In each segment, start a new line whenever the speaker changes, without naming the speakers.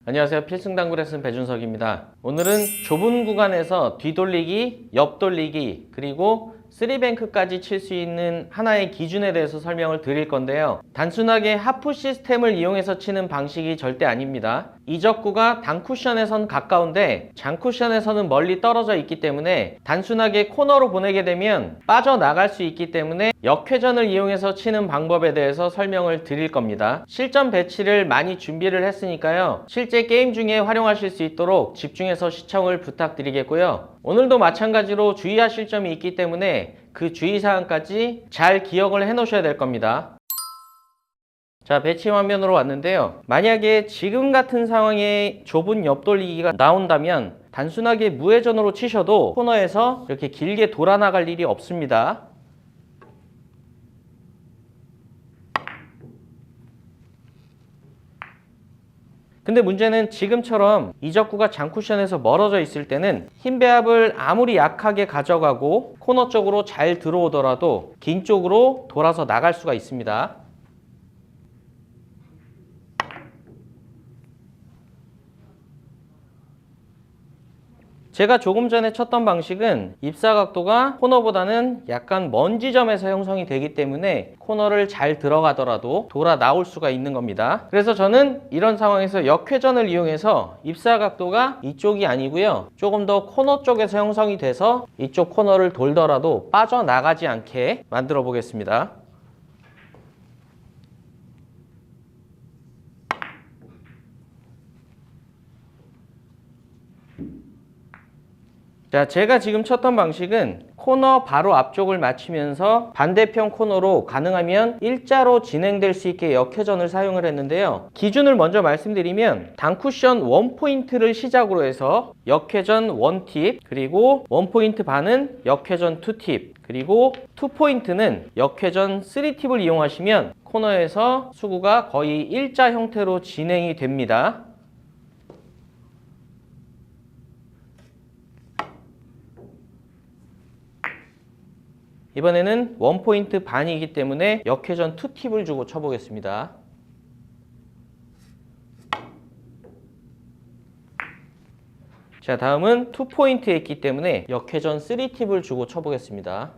안녕하세요. 필승당구 레슨 배준석입니다. 오늘은 좁은 구간에서 뒤돌리기, 옆돌리기, 그리고 쓰리뱅크까지 칠 수 있는 하나의 기준에 대해서 설명을 드릴 건데요. 단순하게 하프 시스템을 이용해서 치는 방식이 절대 아닙니다. 이적구가 단쿠션에선 가까운데 장쿠션에서는 멀리 떨어져 있기 때문에 단순하게 코너로 보내게 되면 빠져나갈 수 있기 때문에 역회전을 이용해서 치는 방법에 대해서 설명을 드릴 겁니다. 실전 배치를 많이 준비를 했으니까요. 실제 게임 중에 활용하실 수 있도록 집중해서 시청을 부탁드리겠고요. 오늘도 마찬가지로 주의하실 점이 있기 때문에 그 주의사항까지 잘 기억을 해 놓으셔야 될 겁니다. 자, 배치 화면으로 왔는데요. 만약에 지금 같은 상황에 좁은 옆돌리기가 나온다면 단순하게 무회전으로 치셔도 코너에서 이렇게 길게 돌아 나갈 일이 없습니다. 근데 문제는 지금처럼 이적구가 장쿠션에서 멀어져 있을 때는 힘 배합을 아무리 약하게 가져가고 코너 쪽으로 잘 들어오더라도 긴 쪽으로 돌아서 나갈 수가 있습니다. 제가 조금 전에 쳤던 방식은 입사 각도가 코너보다는 약간 먼 지점에서 형성이 되기 때문에 코너를 잘 들어가더라도 돌아 나올 수가 있는 겁니다. 그래서 저는 이런 상황에서 역회전을 이용해서 입사 각도가 이쪽이 아니고요. 조금 더 코너 쪽에서 형성이 돼서 이쪽 코너를 돌더라도 빠져나가지 않게 만들어 보겠습니다. 자, 제가 지금 쳤던 방식은 코너 바로 앞쪽을 맞추면서 반대편 코너로 가능하면 일자로 진행될 수 있게 역회전을 사용을 했는데요. 기준을 먼저 말씀드리면 단쿠션 1포인트를 시작으로 해서 역회전 1팁, 그리고 1포인트 반은 역회전 2팁, 그리고 2포인트는 역회전 3팁을 이용하시면 코너에서 수구가 거의 일자 형태로 진행이 됩니다. 이번에는 1포인트 반이기 때문에 역회전 2팁을 주고 쳐보겠습니다. 자, 다음은 2포인트에 있기 때문에 역회전 3팁을 주고 쳐보겠습니다.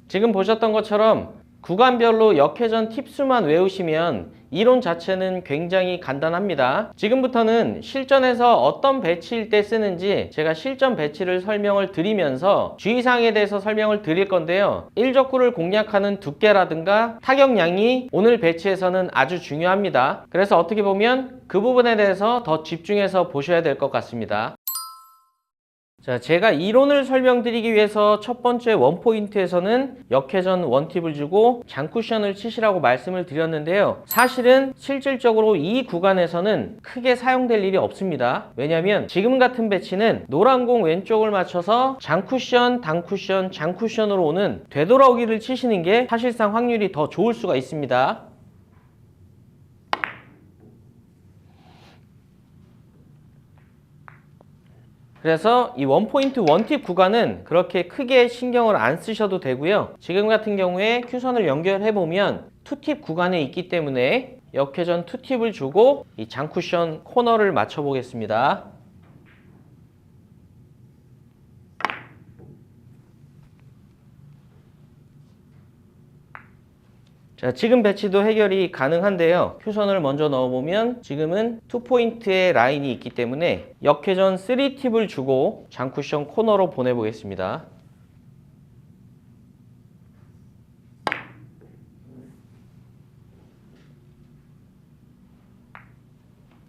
지금 보셨던 것처럼 구간별로 역회전 팁수만 외우시면 이론 자체는 굉장히 간단합니다. 지금부터는 실전에서 어떤 배치일 때 쓰는지 제가 실전 배치를 설명을 드리면서 주의사항에 대해서 설명을 드릴 건데요. 1족구를 공략하는 두께라든가 타격량이 오늘 배치에서는 아주 중요합니다. 그래서 어떻게 보면 그 부분에 대해서 더 집중해서 보셔야 될 것 같습니다. 자, 제가 이론을 설명드리기 위해서 첫 번째 원포인트에서는 역회전 1팁을 주고 장쿠션을 치시라고 말씀을 드렸는데요. 사실은 실질적으로 이 구간에서는 크게 사용될 일이 없습니다. 왜냐하면 지금 같은 배치는 노란 공 왼쪽을 맞춰서 장쿠션, 단쿠션, 장쿠션으로 오는 되돌아오기를 치시는 게 사실상 확률이 더 좋을 수가 있습니다. 그래서 이 원포인트 원팁 구간은 그렇게 크게 신경을 안 쓰셔도 되고요. 지금 같은 경우에 큐선을 연결해 보면 투팁 구간에 있기 때문에 역회전 투팁을 주고 이 장쿠션 코너를 맞춰 보겠습니다. 자, 지금 배치도 해결이 가능한데요. 큐선을 먼저 넣어보면 지금은 2포인트의 라인이 있기 때문에 역회전 3팁을 주고 장쿠션 코너로 보내보겠습니다.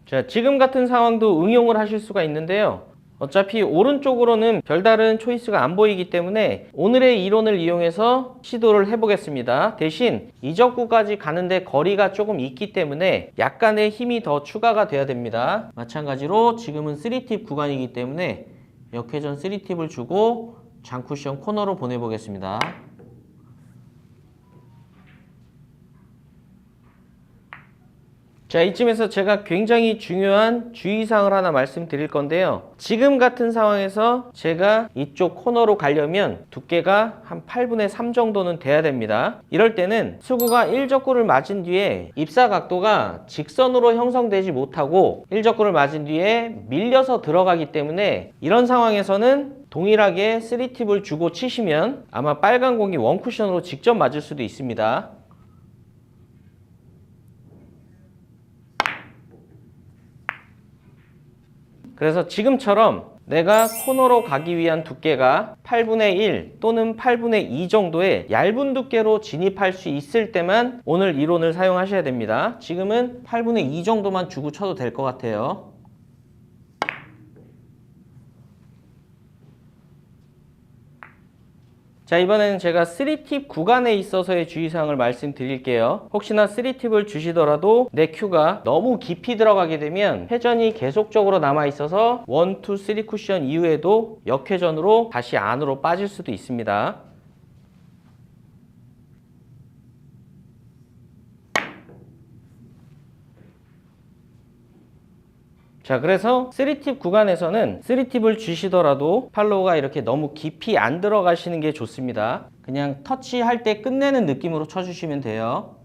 자, 지금 같은 상황도 응용을 하실 수가 있는데요. 어차피 오른쪽으로는 별다른 초이스가 안 보이기 때문에 오늘의 이론을 이용해서 시도를 해보겠습니다. 대신 이적구까지 가는데 거리가 조금 있기 때문에 약간의 힘이 더 추가가 돼야 됩니다. 마찬가지로 지금은 3팁 구간이기 때문에 역회전 3팁을 주고 장쿠션 코너로 보내보겠습니다. 자, 이쯤에서 제가 굉장히 중요한 주의사항을 하나 말씀드릴 건데요. 지금 같은 상황에서 제가 이쪽 코너로 가려면 두께가 한 8분의 3 정도는 돼야 됩니다. 이럴 때는 수구가 1적구를 맞은 뒤에 입사 각도가 직선으로 형성되지 못하고 1적구를 맞은 뒤에 밀려서 들어가기 때문에 이런 상황에서는 동일하게 3팁을 주고 치시면 아마 빨간 공이 원쿠션으로 직접 맞을 수도 있습니다. 그래서 지금처럼 내가 코너로 가기 위한 두께가 8분의 1 또는 8분의 2 정도의 얇은 두께로 진입할 수 있을 때만 오늘 이론을 사용하셔야 됩니다. 지금은 8분의 2 정도만 주고 쳐도 될 것 같아요. 자, 이번에는 제가 3팁 구간에 있어서의 주의사항을 말씀드릴게요. 혹시나 3팁을 주시더라도 내 큐가 너무 깊이 들어가게 되면 회전이 계속적으로 남아있어서 1, 2, 3 쿠션 이후에도 역회전으로 다시 안으로 빠질 수도 있습니다. 자, 그래서 3팁 구간에서는 3팁을 주시더라도 팔로우가 이렇게 너무 깊이 안 들어가시는 게 좋습니다. 그냥 터치할 때 끝내는 느낌으로 쳐주시면 돼요.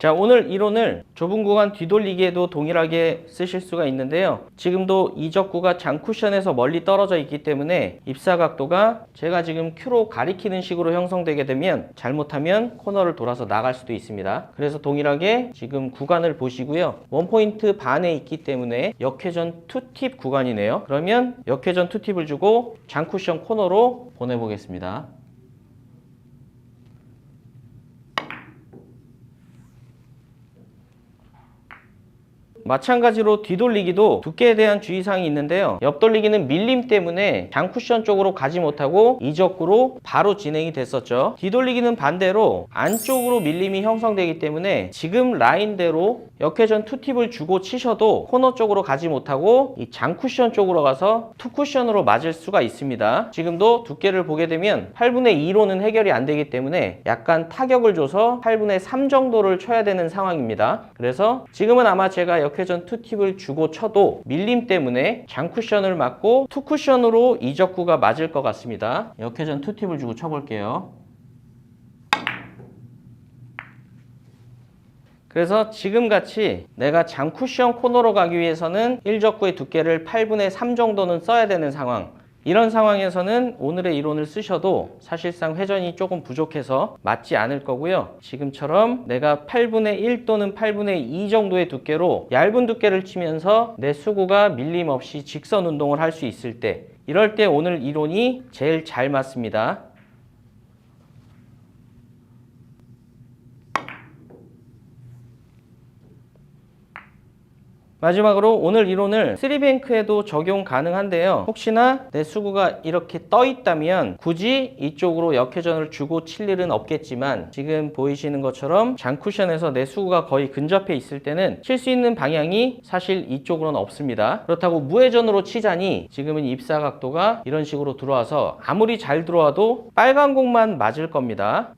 자, 오늘 이론을 좁은 구간 뒤돌리기에도 동일하게 쓰실 수가 있는데요. 지금도 이적구가 장쿠션에서 멀리 떨어져 있기 때문에 입사 각도가 제가 지금 큐로 가리키는 식으로 형성되게 되면 잘못하면 코너를 돌아서 나갈 수도 있습니다. 그래서 동일하게 지금 구간을 보시고요. 1포인트 반에 있기 때문에 역회전 2팁 구간이네요. 그러면 역회전 2팁을 주고 장쿠션 코너로 보내보겠습니다. 마찬가지로 뒤돌리기도 두께에 대한 주의사항이 있는데요. 옆돌리기는 밀림 때문에 장쿠션 쪽으로 가지 못하고 이적구로 바로 진행이 됐었죠. 뒤돌리기는 반대로 안쪽으로 밀림이 형성되기 때문에 지금 라인대로 역회전 2팁을 주고 치셔도 코너 쪽으로 가지 못하고 이 장쿠션 쪽으로 가서 투쿠션으로 맞을 수가 있습니다. 지금도 두께를 보게 되면 8분의 2로는 해결이 안 되기 때문에 약간 타격을 줘서 8분의 3 정도를 쳐야 되는 상황입니다. 그래서 지금은 아마 제가 역회전 2팁을 주고 쳐도 밀림 때문에 장쿠션을 맞고 투쿠션으로 이적구가 맞을 것 같습니다. 역회전 2팁을 주고 쳐볼게요. 그래서 지금같이 내가 장쿠션 코너로 가기 위해서는 1적구의 두께를 8분의 3 정도는 써야 되는 상황, 이런 상황에서는 오늘의 이론을 쓰셔도 사실상 회전이 조금 부족해서 맞지 않을 거고요. 지금처럼 내가 8분의 1 또는 8분의 2 정도의 두께로 얇은 두께를 치면서 내 수구가 밀림 없이 직선 운동을 할 수 있을 때, 이럴 때 오늘 이론이 제일 잘 맞습니다. 마지막으로 오늘 이론을 3뱅크에도 적용 가능한데요. 혹시나 내 수구가 이렇게 떠 있다면 굳이 이쪽으로 역회전을 주고 칠 일은 없겠지만 지금 보이시는 것처럼 장쿠션에서 내 수구가 거의 근접해 있을 때는 칠 수 있는 방향이 사실 이쪽으로는 없습니다. 그렇다고 무회전으로 치자니 지금은 입사 각도가 이런 식으로 들어와서 아무리 잘 들어와도 빨간 공만 맞을 겁니다.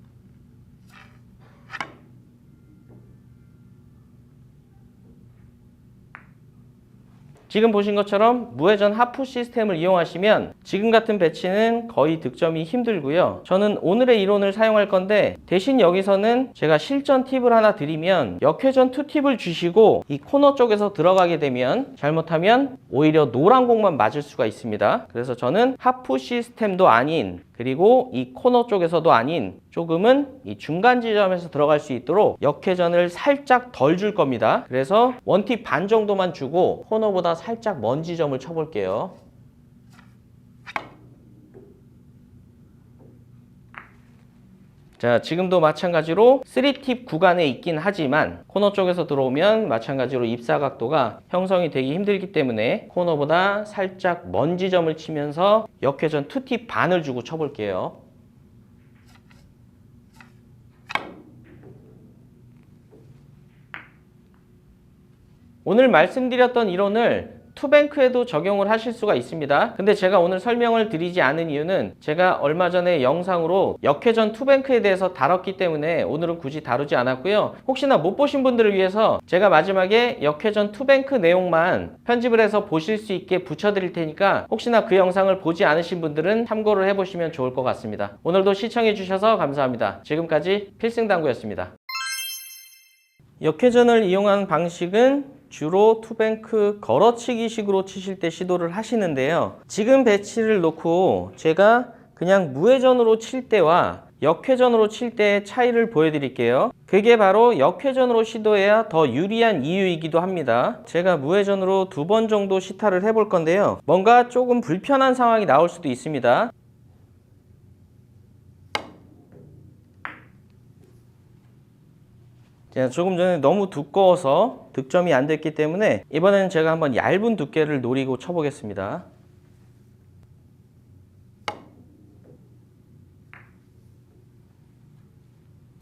지금 보신 것처럼 무회전 하프 시스템을 이용하시면 지금 같은 배치는 거의 득점이 힘들고요. 저는 오늘의 이론을 사용할 건데 대신 여기서는 제가 실전 팁을 하나 드리면 역회전 2팁을 주시고 이 코너 쪽에서 들어가게 되면 잘못하면 오히려 노란 공만 맞을 수가 있습니다. 그래서 저는 하프 시스템도 아닌, 그리고 이 코너 쪽에서도 아닌 조금은 이 중간 지점에서 들어갈 수 있도록 역회전을 살짝 덜 줄 겁니다. 그래서 원팁 반 정도만 주고 코너보다 살짝 먼 지점을 쳐볼게요. 자, 지금도 마찬가지로 3팁 구간에 있긴 하지만 코너 쪽에서 들어오면 마찬가지로 입사 각도가 형성이 되기 힘들기 때문에 코너보다 살짝 먼 지점을 치면서 역회전 2팁 반을 주고 쳐볼게요. 오늘 말씀드렸던 이론을 투뱅크에도 적용을 하실 수가 있습니다. 근데 제가 오늘 설명을 드리지 않은 이유는 제가 얼마 전에 영상으로 역회전 투뱅크에 대해서 다뤘기 때문에 오늘은 굳이 다루지 않았고요. 혹시나 못 보신 분들을 위해서 제가 마지막에 역회전 투뱅크 내용만 편집을 해서 보실 수 있게 붙여드릴 테니까 혹시나 그 영상을 보지 않으신 분들은 참고를 해보시면 좋을 것 같습니다. 오늘도 시청해주셔서 감사합니다. 지금까지 필승당구였습니다. 역회전을 이용한 방식은 주로 투뱅크 걸어치기 식으로 치실 때 시도를 하시는데요. 지금 배치를 놓고 제가 그냥 무회전으로 칠 때와 역회전으로 칠 때의 차이를 보여드릴게요. 그게 바로 역회전으로 시도해야 더 유리한 이유이기도 합니다. 제가 무회전으로 2번 정도 시타를 해볼 건데요. 뭔가 조금 불편한 상황이 나올 수도 있습니다. 조금 전에 너무 두꺼워서 득점이 안 됐기 때문에 이번에는 제가 한번 얇은 두께를 노리고 쳐보겠습니다.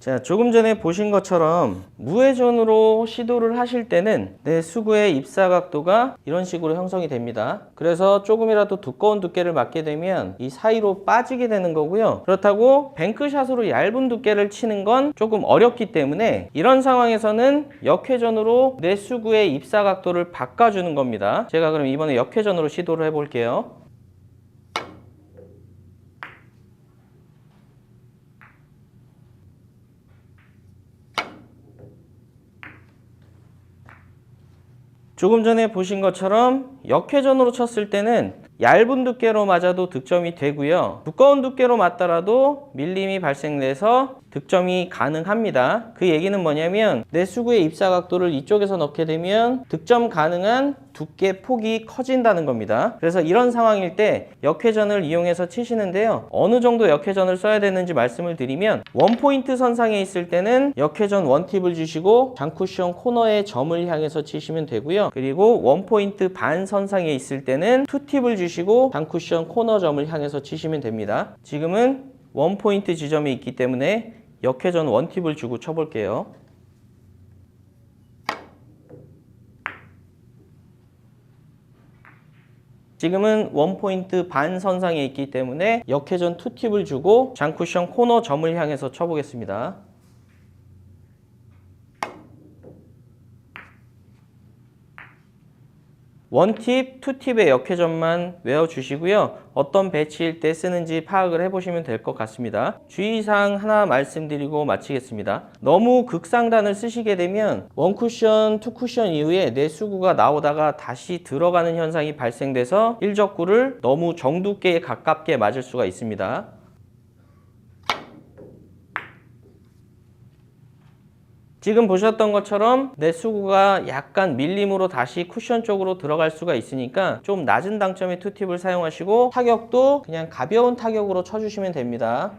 자, 조금 전에 보신 것처럼 무회전으로 시도를 하실 때는 내 수구의 입사 각도가 이런 식으로 형성이 됩니다. 그래서 조금이라도 두꺼운 두께를 맞게 되면 이 사이로 빠지게 되는 거고요. 그렇다고 뱅크샷으로 얇은 두께를 치는 건 조금 어렵기 때문에 이런 상황에서는 역회전으로 내 수구의 입사 각도를 바꿔주는 겁니다. 제가 그럼 이번에 역회전으로 시도를 해볼게요. 조금 전에 보신 것처럼 역회전으로 쳤을 때는 얇은 두께로 맞아도 득점이 되고요. 두꺼운 두께로 맞더라도 밀림이 발생돼서 득점이 가능합니다. 그 얘기는 뭐냐면 내 수구의 입사 각도를 이쪽에서 넣게 되면 득점 가능한 두께 폭이 커진다는 겁니다. 그래서 이런 상황일 때 역회전을 이용해서 치시는데요. 어느 정도 역회전을 써야 되는지 말씀을 드리면 원포인트 선상에 있을 때는 역회전 원팁을 주시고 장쿠션 코너의 점을 향해서 치시면 되고요. 그리고 원포인트 반 선상에 있을 때는 투팁을 주시고 장쿠션 코너 점을 향해서 치시면 됩니다. 지금은 원포인트 지점이 있기 때문에 역회전 원팁을 주고 쳐볼게요. 지금은 원포인트 반 선상에 있기 때문에 역회전 투팁을 주고 장쿠션 코너 점을 향해서 쳐보겠습니다. 원팁, 투팁의 역회전만 외워주시고요. 어떤 배치일 때 쓰는지 파악을 해보시면 될 것 같습니다. 주의사항 하나 말씀드리고 마치겠습니다. 너무 극상단을 쓰시게 되면 원쿠션, 투쿠션 이후에 내 수구가 나오다가 다시 들어가는 현상이 발생돼서 일적구를 너무 정두께에 가깝게 맞을 수가 있습니다. 지금 보셨던 것처럼 내 수구가 약간 밀림으로 다시 쿠션 쪽으로 들어갈 수가 있으니까 좀 낮은 당점의 투팁을 사용하시고 타격도 그냥 가벼운 타격으로 쳐주시면 됩니다.